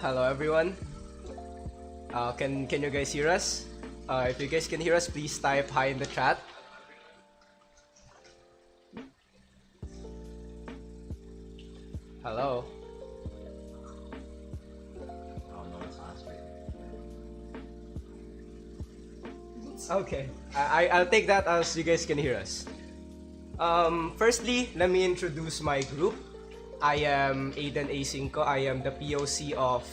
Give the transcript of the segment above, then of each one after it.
Hello everyone. Can you guys hear us? If you guys can hear us, please type hi in the chat. Hello. Okay, I'll take that as you guys can hear us. Firstly, let me introduce my group. I am Aiden A5. I am the POC of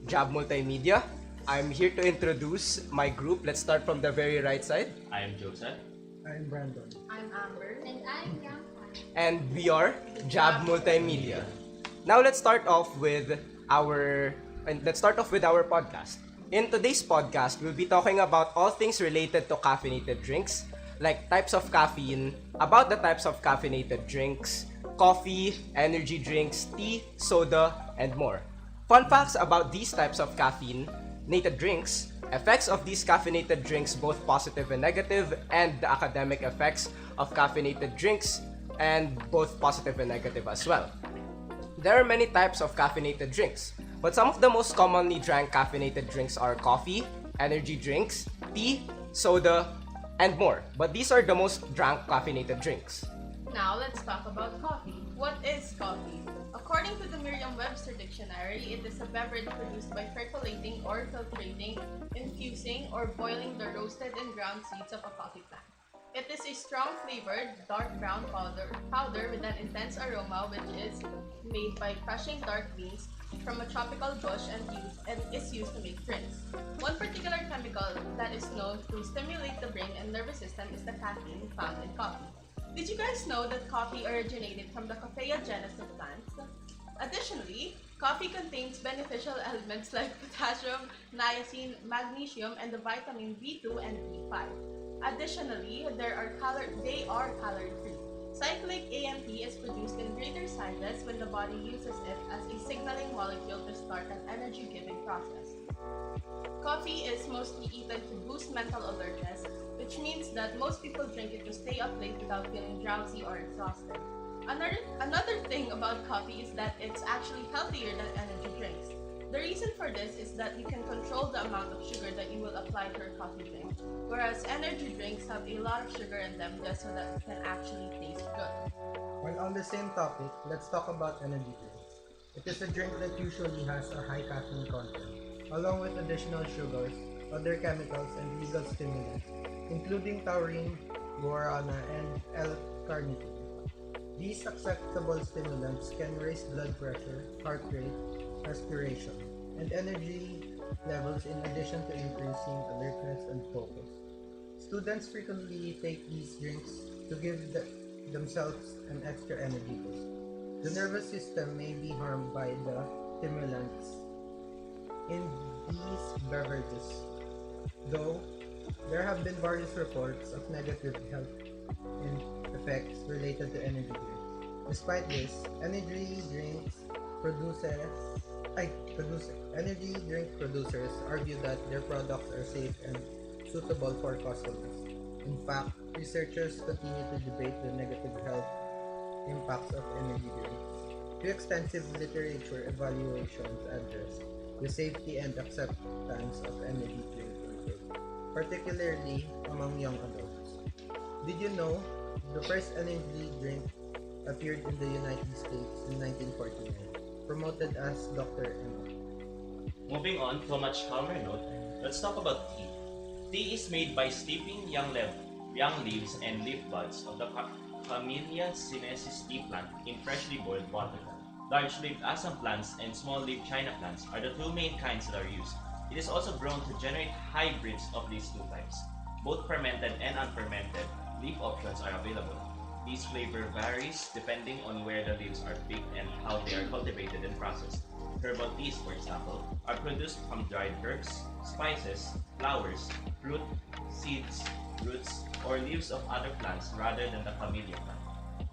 Job Multimedia. I'm here to introduce my group. Let's start from the very right side. I am Joseph. I'm Brandon. I'm Amber. And I'm Bianca. And we are Job Multimedia. Now let's start off with let's start off with our podcast. In today's podcast, we'll be talking about all things related to caffeinated drinks, like types of caffeine, about the types of caffeinated drinks, coffee, energy drinks, tea, soda, and more. Fun facts about these types of caffeinated drinks, effects of these caffeinated drinks, both positive and negative, and the academic effects of caffeinated drinks, and both positive and negative as well. There are many types of caffeinated drinks, but some of the most commonly drank caffeinated drinks are coffee, energy drinks, tea, soda, and more. But these are the most drank caffeinated drinks. Now let's talk about coffee. What is coffee? According to the Merriam-Webster dictionary, it is a beverage produced by percolating or filtrating, infusing, or boiling the roasted and ground seeds of a coffee plant. It is a strong flavored, dark brown powder with an intense aroma which is made by crushing dark beans from a tropical bush and is used to make drinks. One particular chemical that is known to stimulate the brain and nervous system is the caffeine found in coffee. Did you guys know that coffee originated from the Coffea genus of plants? Additionally, coffee contains beneficial elements like potassium, niacin, magnesium, and the vitamin B2 and B5. Additionally, they are calorie-free. Cyclic AMP is produced in greater sizes when the body uses it as a signaling molecule to start an energy-giving process. Coffee is mostly eaten to boost mental alertness, which means that most people drink it to stay up late without feeling drowsy or exhausted. Another thing about coffee is that it's actually healthier than energy drinks. The reason for this is that you can control the amount of sugar that you will apply to your coffee drink, whereas energy drinks have a lot of sugar in them just so that it can actually taste good. While on the same topic, let's talk about energy drinks. It is a drink that usually has a high caffeine content, along with additional sugars, other chemicals, and legal stimulants, including taurine, guarana, and L-carnitine. These acceptable stimulants can raise blood pressure, heart rate, respiration, and energy levels in addition to increasing alertness and focus. Students frequently take these drinks to give themselves an extra energy boost. The nervous system may be harmed by the stimulants in these beverages, though there have been various reports of negative health effects related to energy drinks. Despite this, energy drink producers argue that their products are safe and suitable for customers. In fact, researchers continue to debate the negative health impacts of energy drinks. Two extensive literature evaluations address the safety and acceptance of energy drink intake, particularly among young adults. Did you know the first energy drink appeared in the United States in 1949, promoted as Dr. Emma? Moving on to a much calmer note, let's talk about tea. Tea is made by steeping young leaves and leaf buds of the Camellia sinensis tea plant in freshly boiled water. Large-leaf assam plants and small-leaf china plants are the two main kinds that are used. It is also grown to generate hybrids of these two types. Both fermented and unfermented leaf options are available. These flavor varies depending on where the leaves are picked and how they are cultivated and processed. Herbal teas, for example, are produced from dried herbs, spices, flowers, fruit, seeds, roots, or leaves of other plants rather than the camellia plant.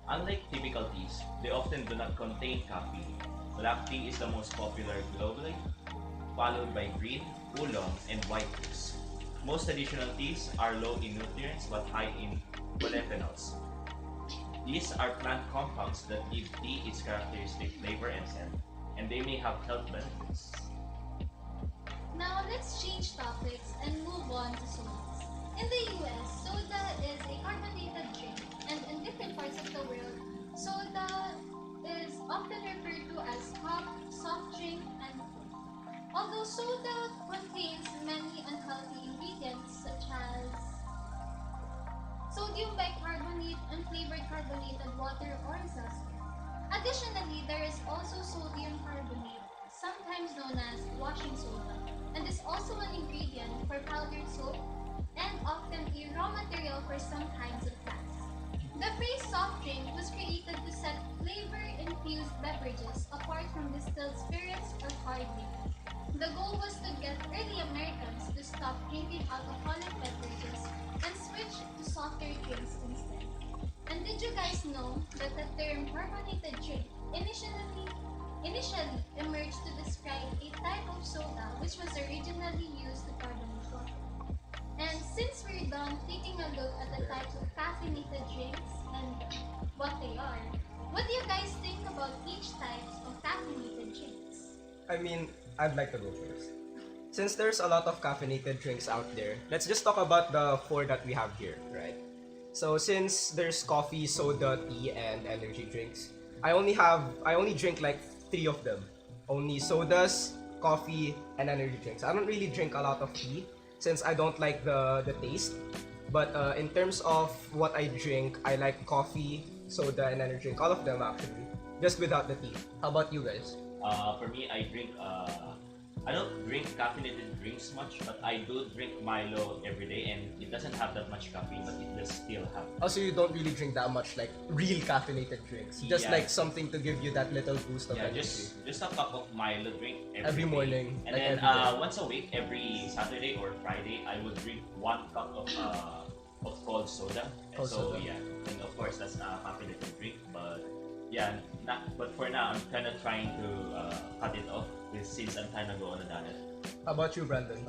Unlike typical teas, they often do not contain caffeine. Black tea is the most popular globally, followed by green, oolong, and white teas. Most traditional teas are low in nutrients but high in polyphenols. These are plant compounds that give tea its characteristic flavor and scent, and they may have health benefits. Now let's change topics and move on to sodas. In the US, soda is a carbonated drink, and in different parts of the world, soda is often referred to as pop, soft drink, and coke. Although soda contains many unhealthy ingredients such as sodium bicarbonate, unflavored carbonated water, or zester. Additionally, there is also sodium carbonate, sometimes known as washing soda, and is also an ingredient for powdered soap and often a raw material for some kinds of plants. The phrase soft drink was created to set flavor-infused beverages apart from distilled spirits or hard widely. The goal was to get early Americans to stop drinking alcoholic beverages and switch to softer drinks instead. And did you guys know that the term carbonated drink initially emerged to describe a type of soda which was originally used to carbonate water? And since we're done taking a look at the types of caffeinated drinks and what they are, what do you guys think about each type of caffeinated drinks? I mean, I'd like to go first. Since there's a lot of caffeinated drinks out there, let's just talk about the four that we have here, right? So since there's coffee, soda, tea, and energy drinks, I only drink like three of them. Only sodas, coffee, and energy drinks. I don't really drink a lot of tea since I don't like the taste. But in terms of what I drink, I like coffee, soda, and energy drink. All of them actually, just without the tea. How about you guys? For me, I don't drink caffeinated drinks much, but I do drink Milo every day, and it doesn't have that much caffeine, but it does still have. Also, you don't really drink that much like real caffeinated drinks. Just Yeah. like something to give you that little boost of Yeah, energy. just a cup of Milo drink Every day. morning, and like then every day. once a week, every Saturday or Friday, I would drink 1 cup of cold soda. Cold so soda. yeah, and of course that's not a caffeinated drink, but yeah, but for now I'm kind of trying to cut it off since I'm kind of going on a diet. How about you, Brandon?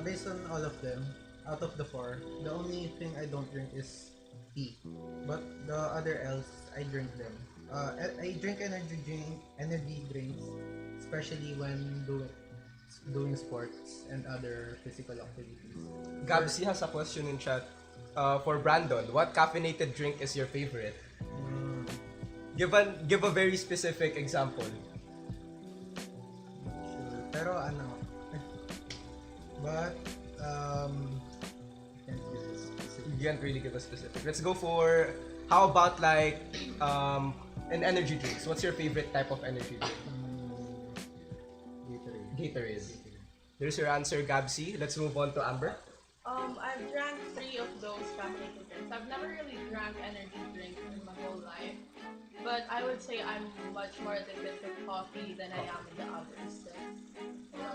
Based on all of them, out of the four, the only thing I don't drink is tea. But the other else, I drink them. I drink energy drinks, especially when doing sports and other physical activities. Gabsy has a question in chat. For Brandon, what caffeinated drink is your favorite? Mm, Give a very specific example. sure. Pero ano, but I can't give a specific. You can't really give a specific. Let's go for, how about like an energy drinks? What's your favorite type of energy drink? Gatorade. Gatorade. There's your answer, Gabsy. Let's move on to Amber. I've drank 3 of those caffeinated drinks. I've never really drank energy drinks in my whole life, but I would say I'm much more addicted to coffee than I am in the others. So,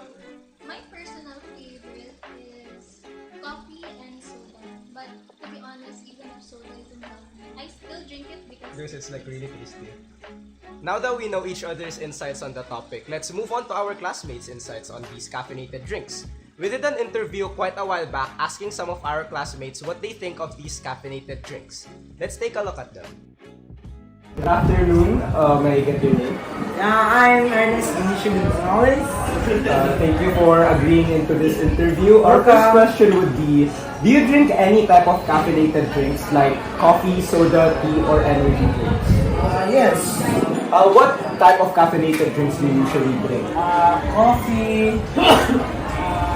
My personal favorite is coffee and soda. But to be honest, even if soda isn't healthy, I still drink it because Because it's like really tasty. Now that we know each other's insights on the topic, let's move on to our classmates' insights on these caffeinated drinks. We did an interview quite a while back asking some of our classmates what they think of these caffeinated drinks. Let's take a look at them. Good afternoon. May I get your name? I'm Ernest Gonzalez. Thank you for agreeing into this interview. Our first question would be, do you drink any type of caffeinated drinks like coffee, soda, tea, or energy drinks? Yes. What type of caffeinated drinks do you usually drink? Coffee,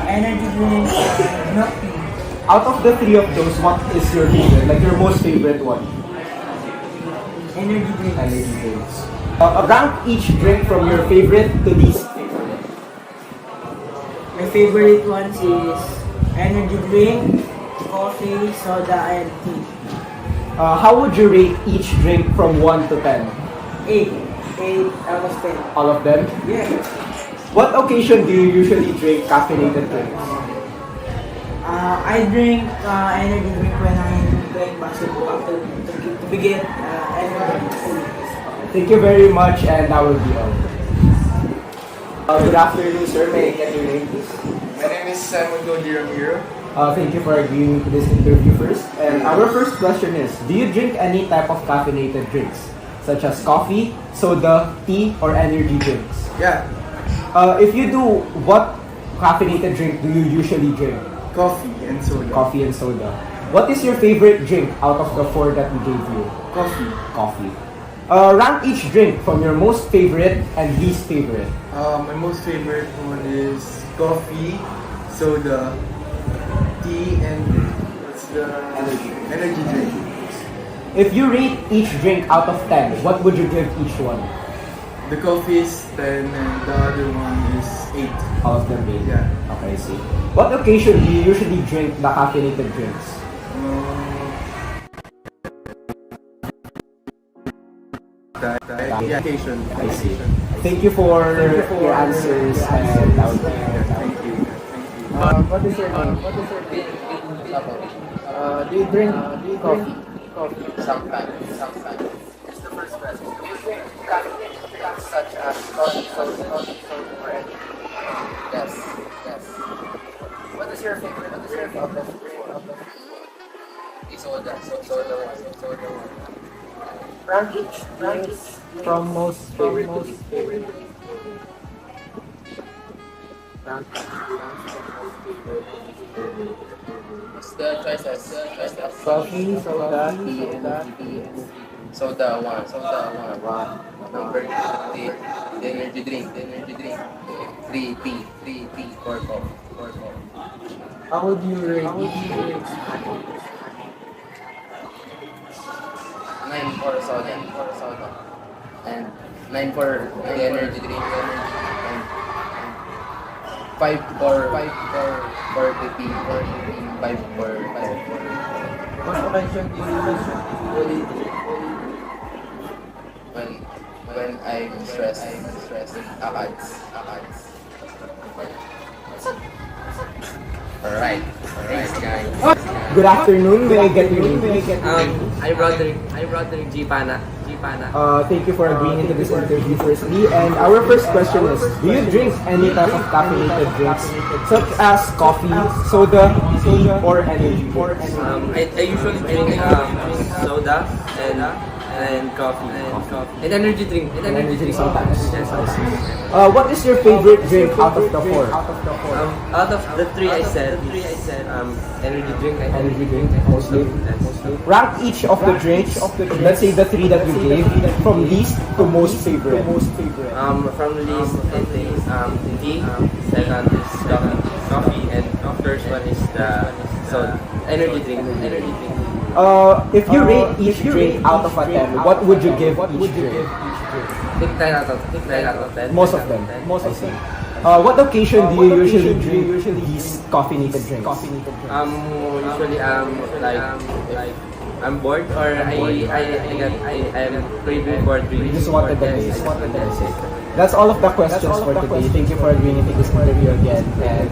energy drinks, milk tea. Out of the three of those, what is your favorite? Like your most favorite one? Energy drinks. Energy drinks. Rank each drink from your favorite to least favorite. My favorite ones is energy drink, coffee, soda, and tea. How would you rate each drink from 1 to 10? 8. 8 out of 10. All of them? Yeah. What occasion do you usually drink caffeinated drinks? I drink energy drink when I'm playing basketball to begin energy. Thank you very much, and that will be all. Good afternoon, sir. May I get your name, please? My name is Simon Gondi Ramiro. Thank you for agreeing to this interview first. And our first question is, do you drink any type of caffeinated drinks, such as coffee, soda, tea, or energy drinks? Yeah, If you do, what caffeinated drink do you usually drink? coffee and soda. Coffee and soda. What is your favorite drink out of the four that we gave you? Coffee. Coffee. Rank each drink from your most favorite and least favorite. My most favorite one is coffee, soda, tea, and what's the energy drink. If you rate each drink out of 10, what would you give each one? The coffee is 10 and the other one is 8. All of them 8? Yeah. Okay, I see. What occasion do you usually drink the caffeinated drinks? Yeah, occasion. I see. Thank you for your answers and out there. Thank you. What is your name? Do you drink coffee? Sometimes. Here's the first question. Do you drink caffeinated drinks such as coffee, soda, or any? Yes. What is your favorite drink of the three? Soda. Rank each drinks from most favorite. What's the choices? Coffee, soda, tea, and soda one. Number 2, the energy drink. 3, tea, 4 coffee. How would you rate each drink? 9 for soda. And 9 for the energy drink. And 5 for the tea. 5 for What occasion do you usually when I'm stressed. Akads. Alright, guys. Good afternoon. May I get your name, please? I'm Roderick G. Pana. Thank you for agreeing into this interview firstly. And our first question is, do you drink any type of caffeinated drinks such as coffee, soda, tea, or energy drinks? I usually drink soda and coffee and energy drink. Energy drink sometimes. Yes. What is your favorite drink out of the four? Out of the three I said, energy drink. Energy drink, mostly. Yes. Rank each of the drinks, let's say the three that you gave, from least to most favorite. From the list, I think tea. Second is coffee, and first one is the soda. Energy drink. If you rate each drink out of a 10, what would you give each drink? I think 10 out of 10. Most of them. I see. What occasion do you usually drink these caffeinated drinks? Usually like I'm bored or I'm craving for drinks. You just wanted the taste. That's all of the questions for today. Thank you for agreeing to this interview again. And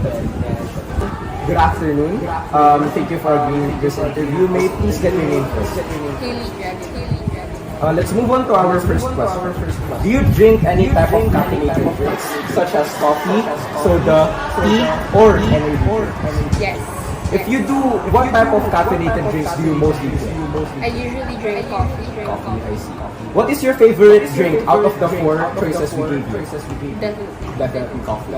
good afternoon. Thank you for agreeing to this interview. May I please get your name first? Let's move on to our first question. Do you drink any type of caffeinated drinks, such as coffee, soda, tea, or energy drinks? Yes. If you do, what type of caffeinated drinks do you mostly drink? I usually drink coffee. Coffee, I see. What is your favorite drink out of the four choices we gave you? Definitely coffee.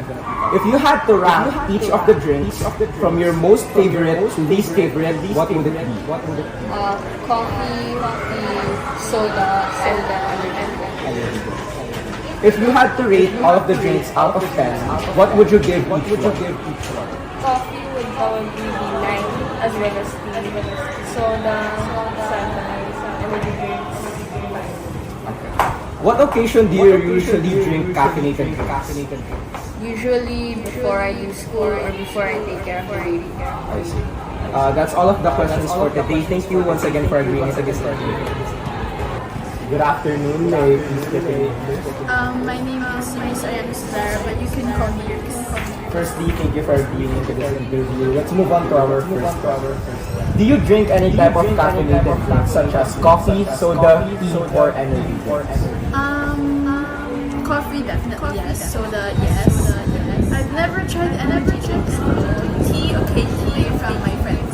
If you had to rank each of the drinks from your most favorite to least favorite, what would it be? Coffee, soda, and energy. If you had to rate all of the drinks out of 10, what would you give each one? Coffee would probably be 9, as well as tea. Soda, 7, energy drinks. What occasion do you usually drink caffeinated drinks? Usually before I do school or before I take care of the baby. I see. That's all of the questions for today. Thank you once again for agreeing to this interview. Good afternoon. May I please get your name? My name is Miss Ariana Sudara, but you can call me Rex. Firstly, thank you for agreeing to this interview. Let's move on to our first question. Do you drink any type of caffeinated drinks such as coffee, soda, tea, or energy drinks? Coffee definitely yes. Soda yes. I've never tried energy drinks. Tea occasionally from my friends.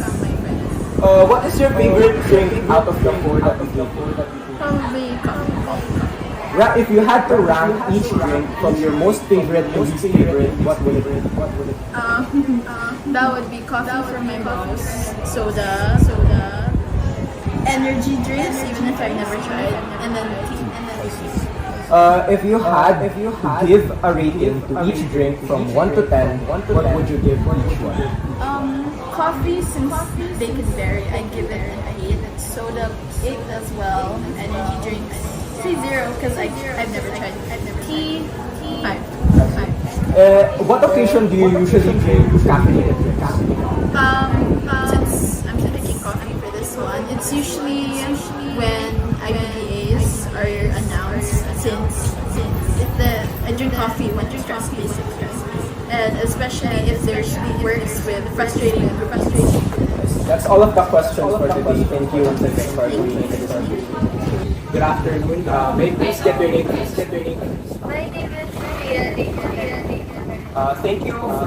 What is your favorite drink out of the four that you gave? Probably coffee. If you had to rank each drink from your most favorite to least favorite, what would it be? That would be coffee for my most, soda, energy drinks even if I've never tried, and then tea. If you had to give a rating to each drink from 1 to 10, what would you give each one? Coffee, since they could vary, I give it an 8. Soda 8 as well. Energy drinks, say 0 because I've never tried. Tea 5. What occasion do you usually drink caffeinated drinks? Since I'm picking coffee for this one, it's usually when IPDAs are announced. coffee when stressed, basically. And especially if their sleep works with frustrating groups. That's all of the questions for today. Thank you once again for being in this video. Good afternoon. May I please get your name, please? My name is Sophia. Thank you for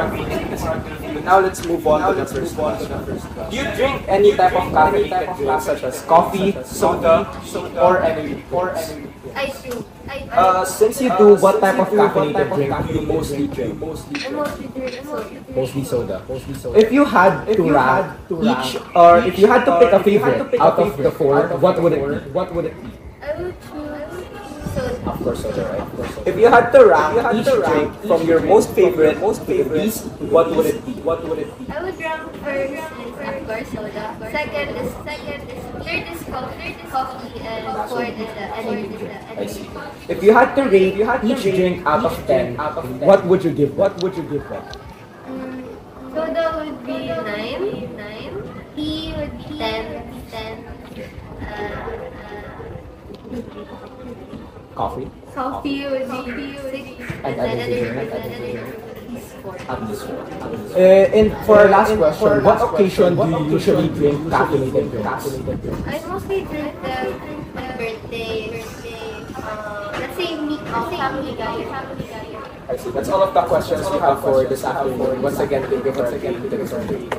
agreeing to this interview. Now let's move on to the first question. Do you drink any type of caffeinated drink such as coffee, soda, or energy drinks? I do. Since you do, what type of caffeinated drink do you mostly drink? I mostly drink soda. Mostly soda. If you had to rank each, or if you had to pick a favorite out of the four, what would it be? I will choose soda. Of course, soda, right? If you had to rank each drink from your most favorite to the least, what would it be? I would rank first is of course soda. Second is third is coffee, and fourth is the energy drink. I see. If you had to rate each drink out of 10, what would you give them? Soda would be 9. Tea would be 10. Coffee? Coffee would be 6. And then energy drink is 4. At least four. And for our last question, what occasion do you usually drink caffeinated drinks? I mostly drink them on birthday, let's say meet family gathering. I see. That's all of the questions we have for this afternoon. Once again, thank you for agreeing to this interview.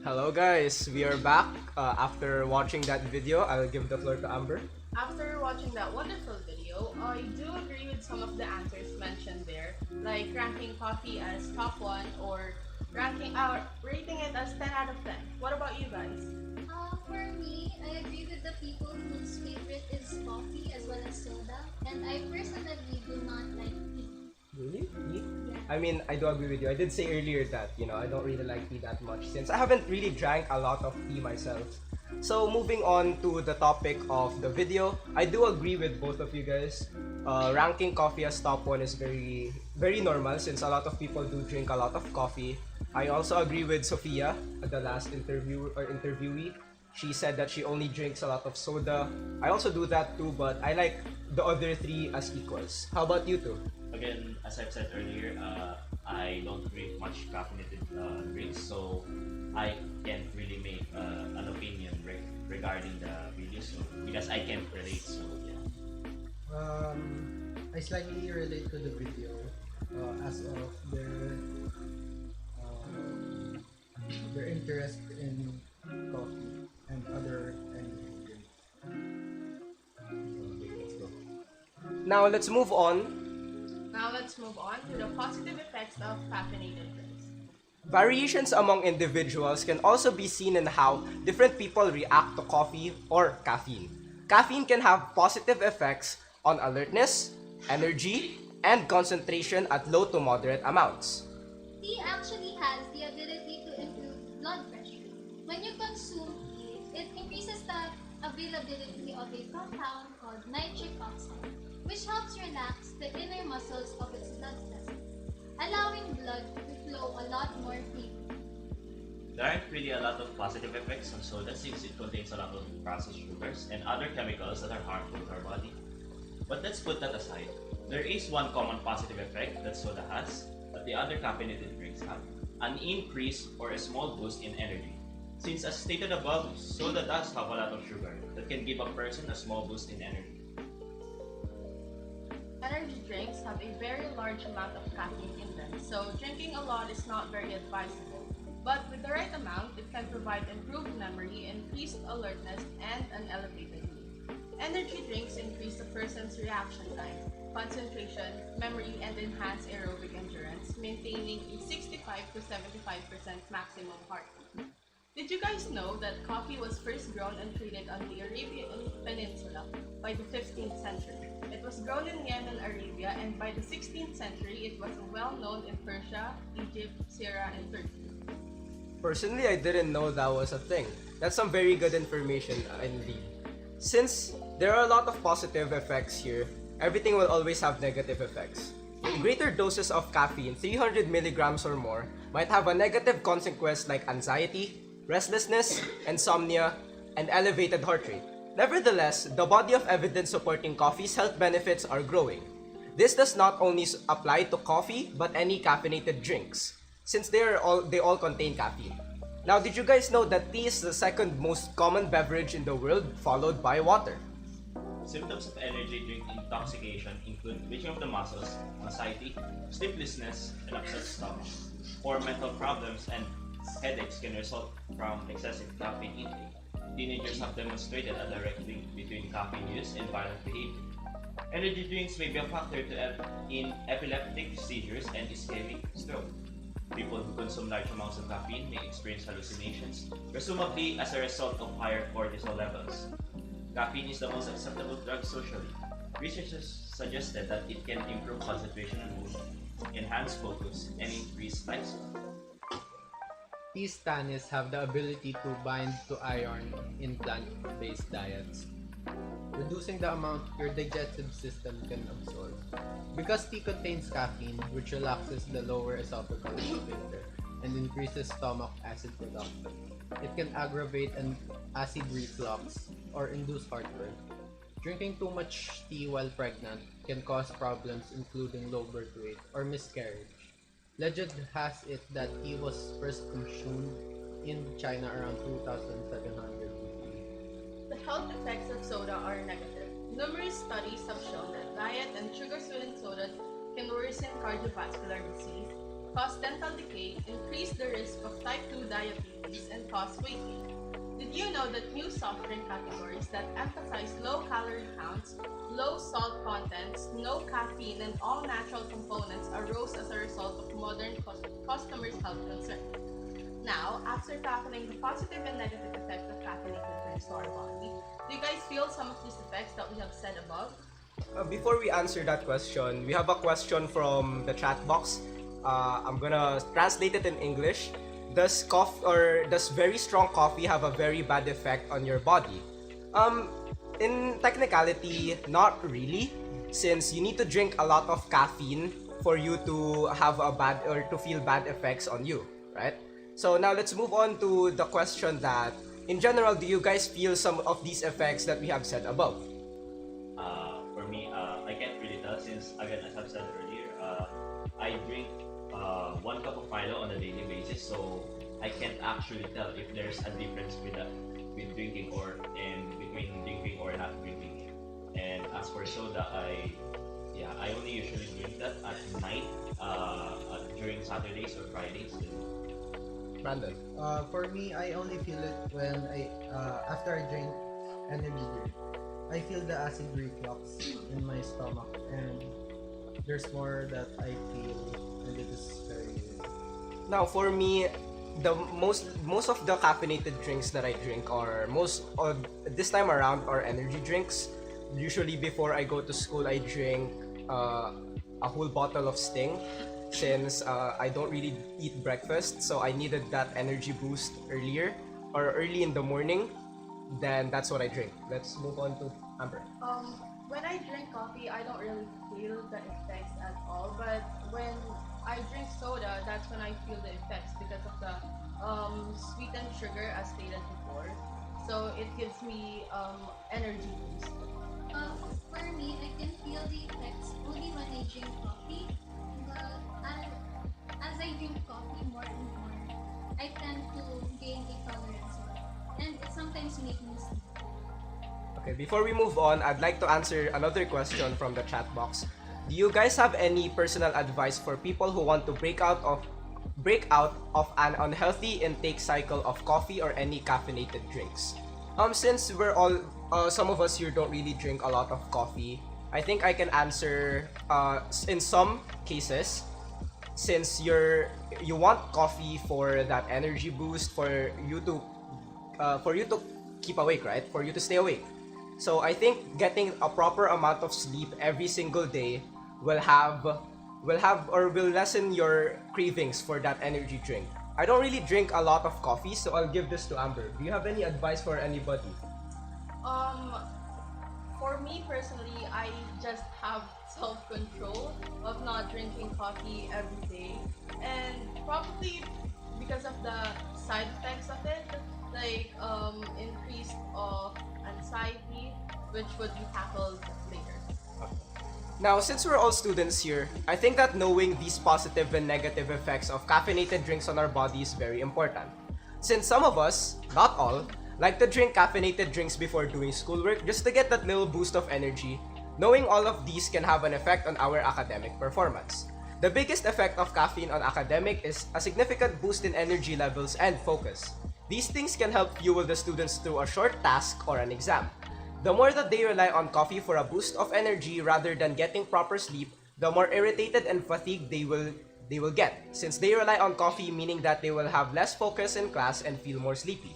Hello guys, we are back. After watching that video, I'll give the floor to Amber. After watching that wonderful video, I do agree with some of the answers mentioned there, like ranking coffee as top 1 or rating it as 10 out of 10. What about you guys? For me, I agree with the people whose favorite is coffee as well as soda, and I personally do not like tea. Really? Tea? I mean, I do agree with you. I did say earlier that, I don't really like tea that much since I haven't really drank a lot of tea myself. So moving on to the topic of the video, I do agree with both of you guys. Ranking coffee as top 1 is very, very normal since a lot of people do drink a lot of coffee. I also agree with Sophia, the last interviewee. She said that she only drinks a lot of soda. I also do that too, but I like the other 3 as equals. How about you two? Again, as I've said earlier, I don't drink much caffeinated drinks, so I can't really make an opinion regarding the video, so because I can't relate. So yeah. I slightly relate to the video as of their interest in coffee and other energy drinks. Now let's move on. To the positive effects of caffeinated drinks. Variations among individuals can also be seen in how different people react to coffee or caffeine. Caffeine can have positive effects on alertness, energy, and concentration at low to moderate amounts. Tea actually has the ability to improve blood pressure. When you consume tea, it increases the availability of a compound called nitric oxide, which helps relax the inner muscles of its blood vessels, allowing blood to flow a lot more freely. There aren't really a lot of positive effects on soda since it contains a lot of processed sugars and other chemicals that are harmful to our body. But let's put that aside. There is one common positive effect that soda has that the other caffeinated drinks have: an increase or a small boost in energy. Since as stated above, soda does have a lot of sugar that can give a person a small boost in energy. Energy drinks have a very large amount of caffeine in them, so drinking a lot is not very advisable. But with the right amount, it can provide improved memory, increased alertness, and an elevated mood. Energy drinks increase a person's reaction time, concentration, memory, and enhance aerobic endurance, maintaining a 65 to 75% maximum heart rate. Did you guys know that coffee was first grown and traded on the Arabian Peninsula by the 15th century? It was grown in Yemen, Arabia, and by the 16th century, it was well known in Persia, Egypt, Syria, and Turkey. Personally, I didn't know that was a thing. That's some very good information, indeed. Since there are a lot of positive effects here, everything will always have negative effects. Greater doses of caffeine, 300 milligrams or more, might have a negative consequence like anxiety, restlessness, insomnia, and elevated heart rate. Nevertheless, the body of evidence supporting coffee's health benefits are growing. This does not only apply to coffee but any caffeinated drinks, since they all contain caffeine. Now, did you guys know that tea is the second most common beverage in the world, followed by water? Symptoms of energy drink intoxication include twitching of the muscles, anxiety, sleeplessness, and upset stomach. Or mental problems and headaches can result from excessive caffeine intake. Teenagers have demonstrated a direct link between caffeine use and violent behavior. Energy drinks may be a factor in epileptic seizures and ischemic stroke. People who consume large amounts of caffeine may experience hallucinations, presumably as a result of higher cortisol levels. Caffeine is the most acceptable drug socially. Researchers suggested that it can improve concentration and mood, enhance focus, and increase lifespan. These tannins have the ability to bind to iron in plant-based diets, reducing the amount your digestive system can absorb. Because tea contains caffeine, which relaxes the lower esophageal sphincter and increases stomach acid production, it can aggravate an acid reflux or induce heartburn. Drinking too much tea while pregnant can cause problems including low birth weight or miscarriage. Legend has it that tea was first consumed in China around 2700 BC. The health effects of soda are negative. Numerous studies have shown that diet and sugar-sweetened sodas can worsen cardiovascular disease, cause dental decay, increase the risk of type 2 diabetes, and cause weight gain. Did you know that new soft drink categories that emphasize low calorie counts, low salt contents, no caffeine, and all natural components arose as a result of modern customers' health concerns? Now, after tackling the positive and negative effects of caffeinated drinks to our body, do you guys feel some of these effects that we have said above? Before we answer that question, we have a question from the chat box. I'm gonna translate it in English. Does very strong coffee have a very bad effect on your body? In technicality, not really, since you need to drink a lot of caffeine for you to have a bad or to feel bad effects on you, right? So now let's move on to the question that, in general, do you guys feel some of these effects that we have said above? For me, I can't really tell since, again, as I've said earlier, I drink 1 cup of Milo on a daily basis, so I can't actually tell if there's a difference with drinking or between drinking or not drinking. And as for soda, I only usually drink that at night during Saturdays or Fridays. Brandon? For me, I only feel it when after I drink energy drink. I feel the acid reflux in my stomach, and there's more that I feel, and it is very good. Now, for me, the most of the caffeinated drinks that I drink are this time around are energy drinks. Usually, before I go to school, I drink a whole bottle of Sting, since I don't really eat breakfast, so I needed that energy boost early in the morning. Then that's what I drink. Let's move on to Amber. When I drink coffee, I don't really feel the effects at all. But when I drink soda, that's when I feel the effects because of the sweetened sugar, as stated before. So it gives me energy boost. For me, I can feel the effects only when I drink coffee. But as I drink coffee more and more, I tend to gain a tolerance on it, and it sometimes makes me sick. Okay, before we move on, I'd like to answer another question from the chat box. Do you guys have any personal advice for people who want to break out of an unhealthy intake cycle of coffee or any caffeinated drinks? Since we're all some of us here don't really drink a lot of coffee, I think I can answer in some cases, since you want coffee for that energy boost for you to keep awake, right? For you to stay awake. So I think getting a proper amount of sleep every single day will lessen your cravings for that energy drink. I don't really drink a lot of coffee, so I'll give this to Amber. Do you have any advice for anybody? For me personally, I just have self-control of not drinking coffee every day, and probably because of the side effects of it, like increased which would be tackled later. Now, since we're all students here, I think that knowing these positive and negative effects of caffeinated drinks on our body is very important. Since some of us, not all, like to drink caffeinated drinks before doing schoolwork just to get that little boost of energy, knowing all of these can have an effect on our academic performance. The biggest effect of caffeine on academic is a significant boost in energy levels and focus. These things can help fuel the students through a short task or an exam. The more that they rely on coffee for a boost of energy rather than getting proper sleep, the more irritated and fatigued they will get, since they rely on coffee, meaning that they will have less focus in class and feel more sleepy.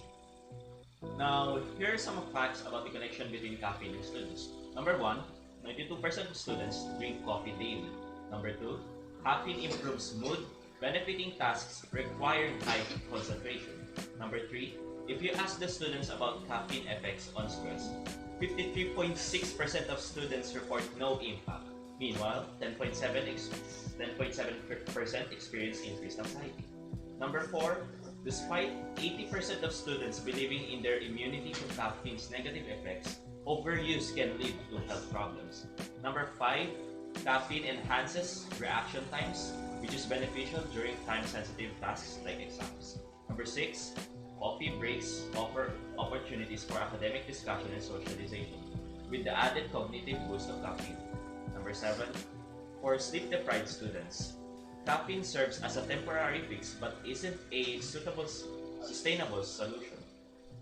Now, here are some facts about the connection between caffeine and students. Number 1, 92% of students drink coffee daily. Number 2, caffeine improves mood, benefiting tasks requiring high concentration. Number 3, if you ask the students about caffeine effects on stress, 53.6% of students report no impact. Meanwhile, 10.7% experience increased anxiety. Number 4, despite 80% of students believing in their immunity to caffeine's negative effects, overuse can lead to health problems. Number 5, caffeine enhances reaction times, which is beneficial during time-sensitive tasks like exams. Number 6, coffee breaks offer opportunities for academic discussion and socialization, with the added cognitive boost of caffeine. Number 7, for sleep-deprived students, caffeine serves as a temporary fix but isn't a sustainable solution,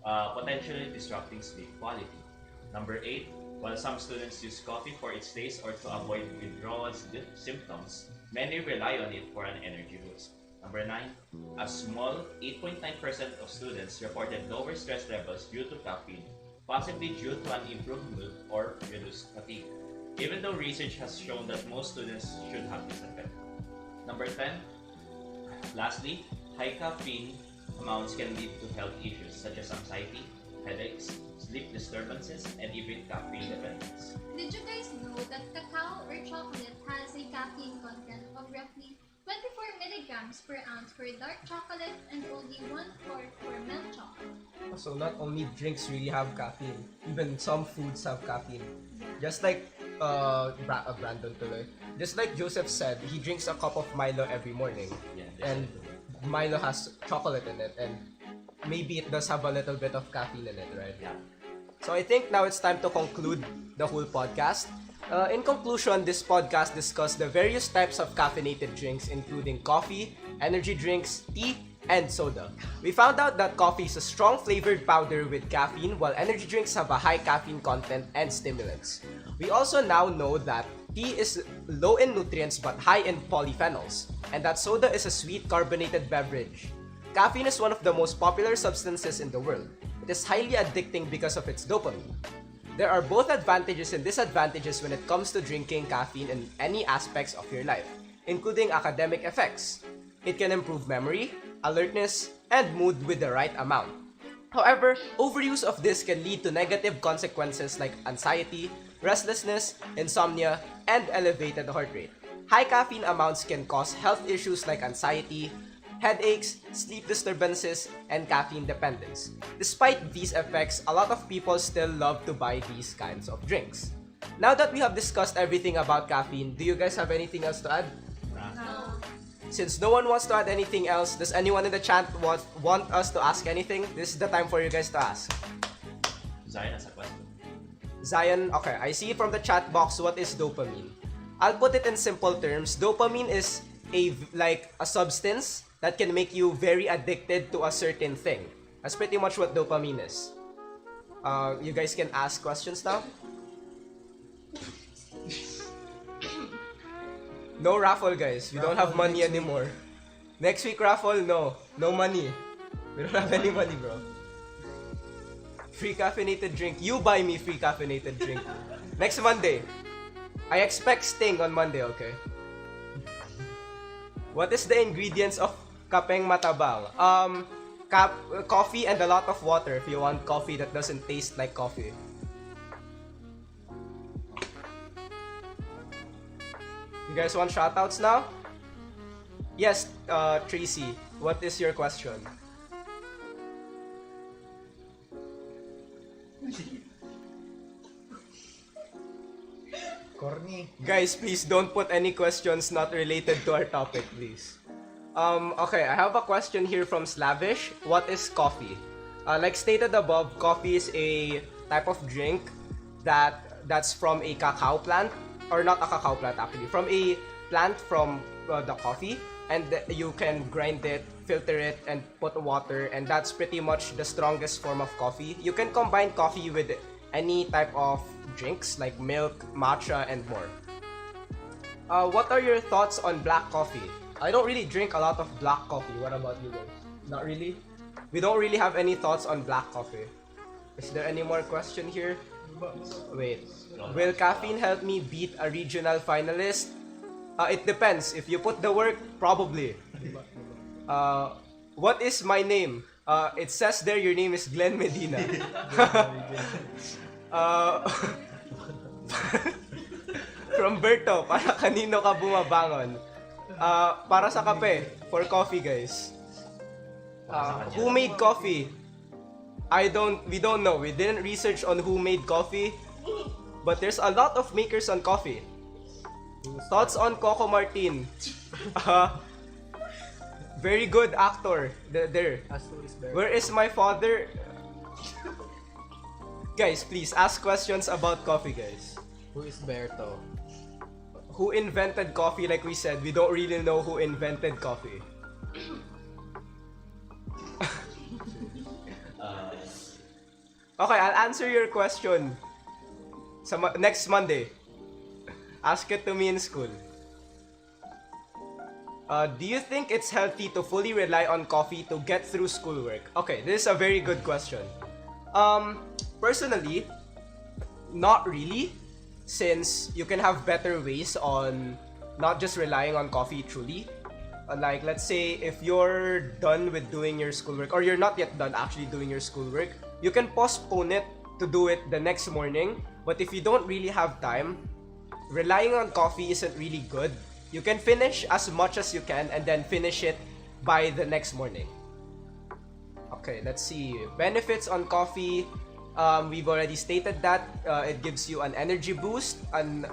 potentially disrupting sleep quality. Number 8, while some students use coffee for its taste or to avoid withdrawal symptoms, many rely on it for an energy boost. Number 9, a small 8.9% of students reported lower stress levels due to caffeine, possibly due to an improved mood or reduced fatigue, even though research has shown that most students should have this effect. Number 10, lastly, high caffeine amounts can lead to health issues such as anxiety, headaches, sleep disturbances, and even caffeine dependence. Did you guys know that cacao or chocolate has a caffeine content of roughly 24 milligrams per ounce for dark chocolate and only 1/4 for milk chocolate? So not only drinks really have caffeine, even some foods have caffeine. Just like Brandon tuloy. Just like Joseph said, he drinks a cup of Milo every morning. Yeah, And Milo has chocolate in it, and maybe it does have a little bit of caffeine in it, right? Yeah. So I think now it's time to conclude the whole podcast. In conclusion, this podcast discussed the various types of caffeinated drinks, including coffee, energy drinks, tea, and soda. We found out that coffee is a strong flavored powder with caffeine, while energy drinks have a high caffeine content and stimulants. We also now know that tea is low in nutrients but high in polyphenols, and that soda is a sweet carbonated beverage. Caffeine is one of the most popular substances in the world. It is highly addicting because of its dopamine. There are both advantages and disadvantages when it comes to drinking caffeine in any aspects of your life, including academic effects. It can improve memory, alertness, and mood with the right amount. However, overuse of this can lead to negative consequences like anxiety, restlessness, insomnia, and elevated heart rate. High caffeine amounts can cause health issues like anxiety, headaches, sleep disturbances, and caffeine dependence. Despite these effects, a lot of people still love to buy these kinds of drinks. Now that we have discussed everything about caffeine, do you guys have anything else to add? No. Since no one wants to add anything else, does anyone in the chat want us to ask anything? This is the time for you guys to ask. Zion has a question. Zion, okay, I see from the chat box what is dopamine. I'll put it in simple terms. Dopamine is a substance that can make you very addicted to a certain thing. That's pretty much what dopamine is. You guys can ask questions now. No raffle, guys. We don't have money anymore. Next week raffle, no money. We don't have any money, bro. Free caffeinated drink. You buy me free caffeinated drink. Next Monday. I expect Sting on Monday, okay? What is the ingredients of kapeng matabang? Coffee and a lot of water if you want coffee that doesn't taste like coffee. You guys want shoutouts now? Yes, Tracy, what is your question? Corny. Guys, please don't put any questions not related to our topic, please. Okay, I have a question here from Slavish. What is coffee? Like stated above, coffee is a type of drink that's from a cacao plant, or not a cacao plant actually, from a plant from the coffee, and you can grind it, filter it, and put water, and that's pretty much the strongest form of coffee. You can combine coffee with any type of drinks like milk, matcha, and more. What are your thoughts on black coffee? I don't really drink a lot of black coffee. What about you guys? Not really? We don't really have any thoughts on black coffee. Is there any more question here? Wait. Will caffeine help me beat a regional finalist? It depends. If you put the work, probably. What is my name? It says there your name is Glenn Medina. From Berto, para kanino ka bumabangon? Para sa kape, for coffee guys. Who made coffee? We don't know. We didn't research on who made coffee, but there's a lot of makers on coffee. Thoughts on Coco Martin? Very good actor. There. Where is my father? Guys, please ask questions about coffee, guys. Who is Berto? Who invented coffee? Like we said, we don't really know who invented coffee. Okay, I'll answer your question next Monday. Ask it to me in school. Do you think it's healthy to fully rely on coffee to get through schoolwork? Okay, this is a very good question. Personally, not really, since you can have better ways on not just relying on coffee truly. Like, let's say if you're done with doing your schoolwork, or you're not yet done actually doing your schoolwork, you can postpone it to do it the next morning. But if you don't really have time, relying on coffee isn't really good. You can finish as much as you can and then finish it by the next morning. Okay, let's see. Benefits on coffee. We've already stated that it gives you an energy boost on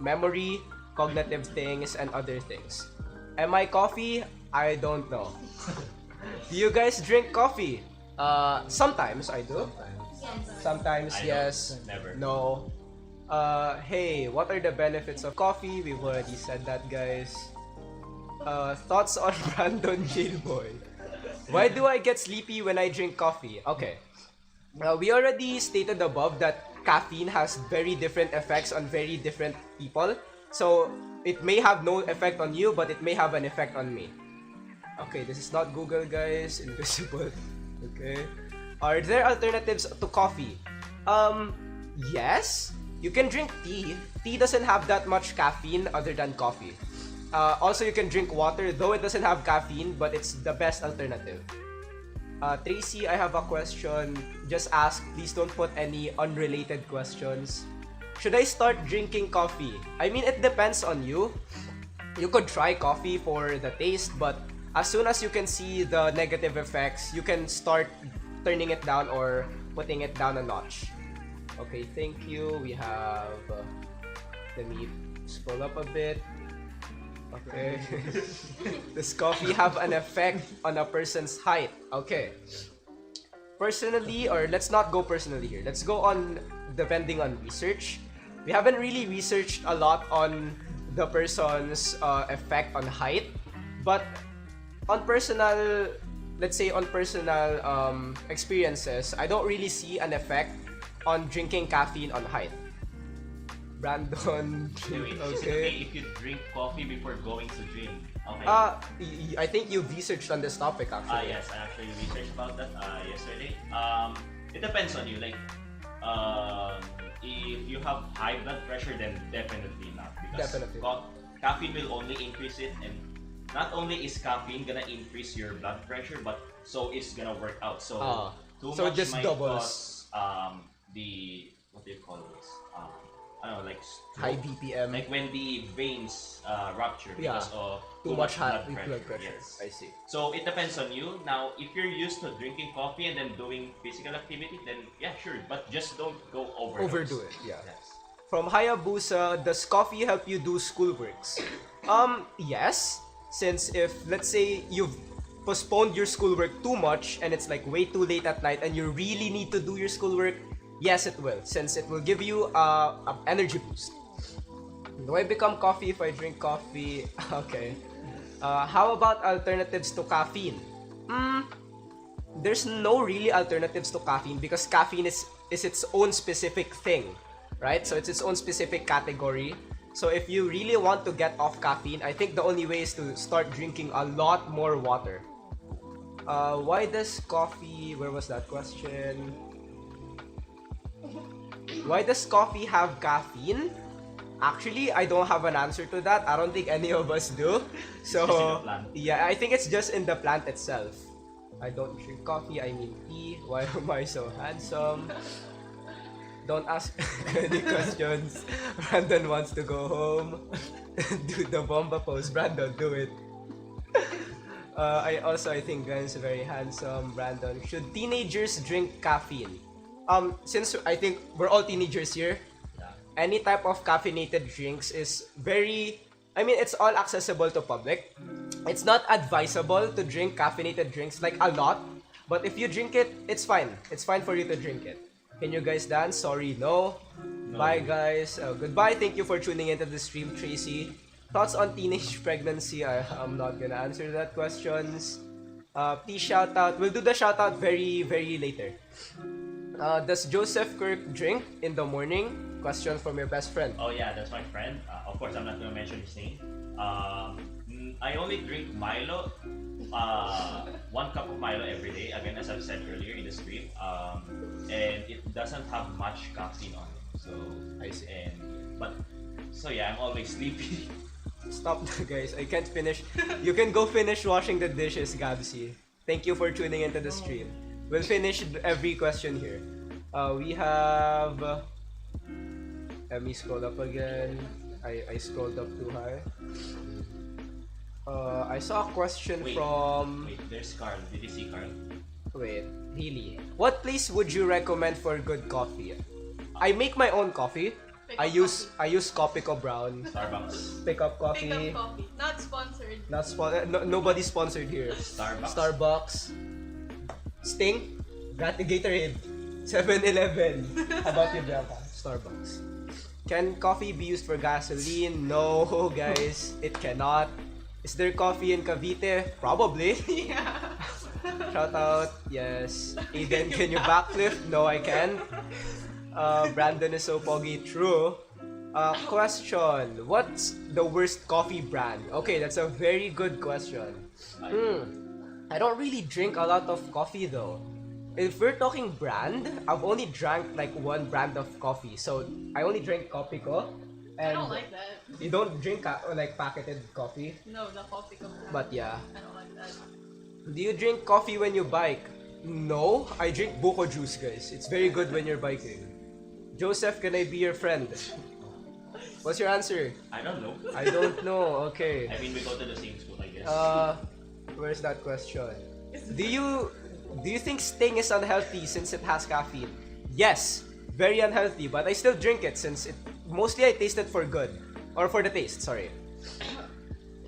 memory, cognitive things, and other things. Am I coffee? I don't know. Do you guys drink coffee? Sometimes I do. Sometimes yes. Never. No. Hey, what are the benefits of coffee? We've already said that, guys. Thoughts on Brandon Jailboy? Why do I get sleepy when I drink coffee? Okay. We already stated above that caffeine has very different effects on very different people. So, it may have no effect on you, but it may have an effect on me. Okay, this is not Google, guys. Invisible. Okay. Are there alternatives to coffee? Yes. You can drink tea. Tea doesn't have that much caffeine other than coffee. Also, you can drink water, though it doesn't have caffeine, but it's the best alternative. Tracy, I have a question. Just ask. Please don't put any unrelated questions. Should I start drinking coffee? I mean, it depends on you. You could try coffee for the taste, but as soon as you can see the negative effects, you can start turning it down or putting it down a notch. Okay, thank you. We have... let me scroll up a bit. Okay. Does coffee have an effect on a person's height? Okay. Personally, or let's not go personally here. Let's go on depending on research. We haven't really researched a lot on the person's effect on height. But on personal, let's say on personal experiences, I don't really see an effect on drinking caffeine on height. Brandon, Wait, is it okay if you drink coffee before going to gym? Okay. I think you researched on this topic actually. Yes, I actually researched about that yesterday. It depends on you. Like, if you have high blood pressure, then definitely not. Because Definitely. Caffeine will only increase it, and not only is caffeine gonna increase your blood pressure, but so it's gonna work out. So too so much this might doubles. cause the what do you call this? I don't know, like High stroke. BPM. Like when the veins rupture Yeah. because of Too much blood blood pressure. Yes. I see. So it depends on you. Now, if you're used to drinking coffee and then doing physical activity, then yeah, sure. But just don't go overdose. Overdo it, yeah. Yes. From Hayabusa, does coffee help you do schoolworks? Yes. Since if, let's say, you've postponed your schoolwork too much and it's like way too late at night and you really need to do your schoolwork, yes, it will. Since it will give you a energy boost. Do I become coffee if I drink coffee? Okay. How about alternatives to caffeine? There's no really alternatives to caffeine because caffeine is its own specific thing, right? So it's its own specific category. So if you really want to get off caffeine, I think the only way is to start drinking a lot more water. Why does coffee... Where was that question? Why does coffee have caffeine? Actually, I don't have an answer to that. I don't think any of us do. So, yeah, I think it's just in the plant itself. I don't drink coffee, I mean tea. Why am I so handsome? Don't ask any questions. Brandon wants to go home. Do the bomba pose. Brandon, do it. I think Glen's very handsome. Brandon, should teenagers drink caffeine? Since I think we're all teenagers here, any type of caffeinated drinks is very... I mean, it's all accessible to public. It's not advisable to drink caffeinated drinks like a lot, but if you drink it, it's fine. It's fine for you to drink it. Can you guys dance? Sorry, no. Bye, guys. Goodbye. Thank you for tuning into the stream, Tracy. Thoughts on teenage pregnancy? I'm not gonna answer that questions. Please shout out. We'll do the shout out very, very later. Does Joseph Kirk drink in the morning? Question from your best friend. Oh yeah, that's my friend. Of course, I'm not gonna mention his name. I only drink Milo. 1 cup of Milo every day. Again, as I've said earlier in the stream, and it doesn't have much caffeine on it. So I see. So yeah, I'm always sleepy. Stop, guys. I can't finish. You can go finish washing the dishes, Gabsy. Thank you for tuning into the stream. We'll finish every question here. We have... let me scroll up again. I scrolled up too high. I saw a question from... Wait, there's Carl. Did you see Carl? Wait, really? What place would you recommend for good coffee? I make my own coffee. I use Copico Brown. Starbucks. Pick up coffee. Pick up coffee. Not sponsored. Nobody sponsored here. Starbucks. Sting. Gatorade. 7-Eleven. How about you, Bianca? Starbucks. Can coffee be used for gasoline? No, guys. It cannot. Is there coffee in Cavite? Probably. Yeah. Shout out. Yes. Aiden, can you backflip? No, I can't. Brandon is so poggy. True. Question. What's the worst coffee brand? Okay, that's a very good question. I don't really drink a lot of coffee though. If we're talking brand, I've only drank like one brand of coffee. So I only drink Copico. I don't like that. You don't drink like packeted coffee? No, the coffee cup. But yeah. I don't like that. Do you drink coffee when you bike? No, I drink buko juice, guys. It's very good when you're biking. Joseph, can I be your friend? What's your answer? I don't know. I don't know. Okay. I mean, we go to the same school, I guess. Where's that question? Do you think Sting is unhealthy since it has caffeine? Yes, very unhealthy, but I still drink it since mostly I taste it for good. Or for the taste, sorry.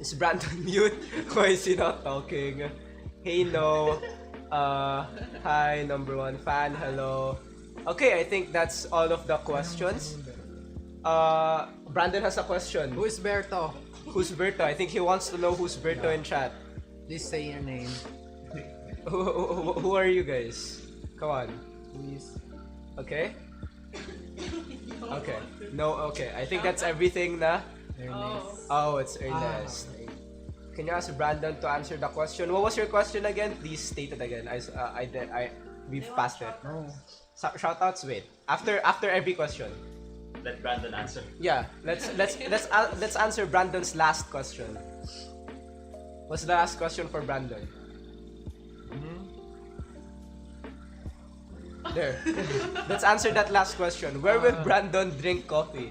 Is Brandon mute? Why is he not talking? Hey, no. Hi, number 1 fan, hello. Okay, I think that's all of the questions. Brandon has a question. Who is Berto? Who's Berto? I think he wants to know who's Berto in chat. Please say your name. Who are you guys? Come on. Please. Okay? Okay. No, okay. I think that's everything na. Oh, it's Ernest. Can you ask Brandon to answer the question? What was your question again? Please state it again. We've passed it. No. Shoutouts, wait. After every question. Let Brandon answer. Yeah, let's answer Brandon's last question. What's the last question for Brandon? There. Let's answer that last question. Where will Brandon drink coffee?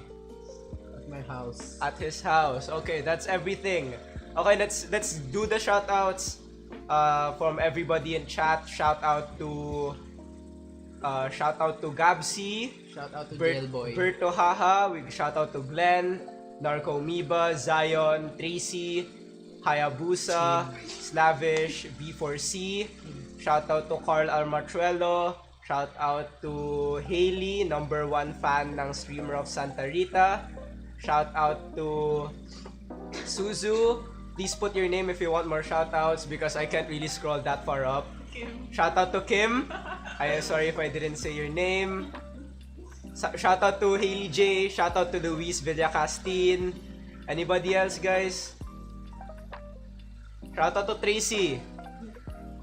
At my house. At his house. Okay, that's everything. Okay, let's do the shoutouts from everybody in chat. Shout out to Shout out to Gabsy. Shout out to Jailboy. Berto Haha. Shout out to Glenn, Narco Miba, Zion, Tracy, Hayabusa, Slavish, B4C. Shout out to Carl Almatruelo. Shout out to Haley, number 1 fan ng streamer of Santa Rita. Shout out to Suzu. Please put your name if you want more shoutouts because I can't really scroll that far up. Kim. Shout out to Kim. I am sorry if I didn't say your name. Shout out to Haley J. Shout out to Luis Villacastin. Anybody else, guys? Shout out to Tracy.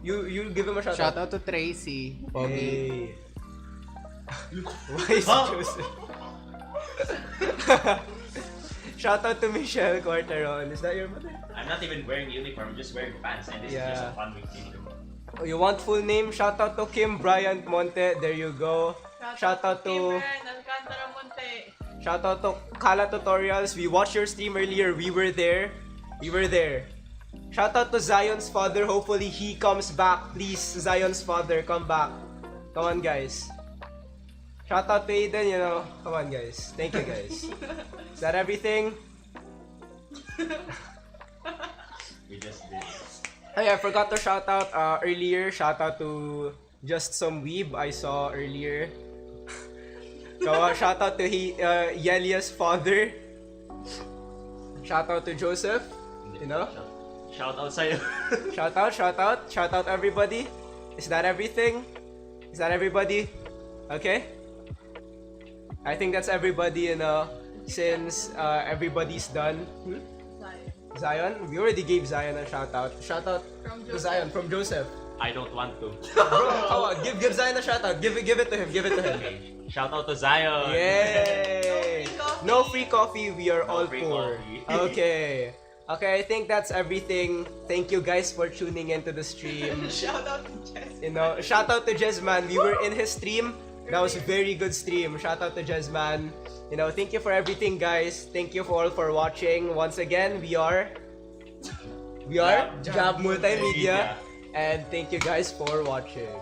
You give him a shout Shout out to Tracy. Hey. Why is Joseph? Shout out to Michelle Corteron. Is that your mother? I'm not even wearing uniform, I'm just wearing pants, and this is just a fun vacation. You want full name? Shout out to Kim Bryant Monte. There you go. Shout out to Kimren Alcantara Monte. Shout out to Kala Tutorials. We watched your stream earlier. We were there. Shout out to Zion's father. Hopefully he comes back. Please, Zion's father, come back. Come on, guys. Shout out to Aiden, Come on, guys. Thank you, guys. Is that everything? We just did. Hey, I forgot to shout out earlier. Shout out to Just Some Weeb I saw earlier. Shout out to Yelia's father. Shout out to Joseph. Shout out sa'yo. Shout out everybody. Is that everything? Is that everybody? Okay. I think that's everybody, since everybody's done. Zion? We already gave Zion a shout out. Shout out to Zion from Joseph. I don't want to. Bro, come on, give Zion a shout out. Give it to him. Okay. Shout out to Zion. Yay! No free coffee. We are all free poor. coffee. Okay, I think that's everything. Thank you guys for tuning into the stream. Shout out to Jess. Shout out to Jezman. We were in his stream. That was a very good stream. Shout out to Jezman. Thank you for everything, guys. Thank you all for watching. Once again, we are Jab Multimedia. And thank you guys for watching.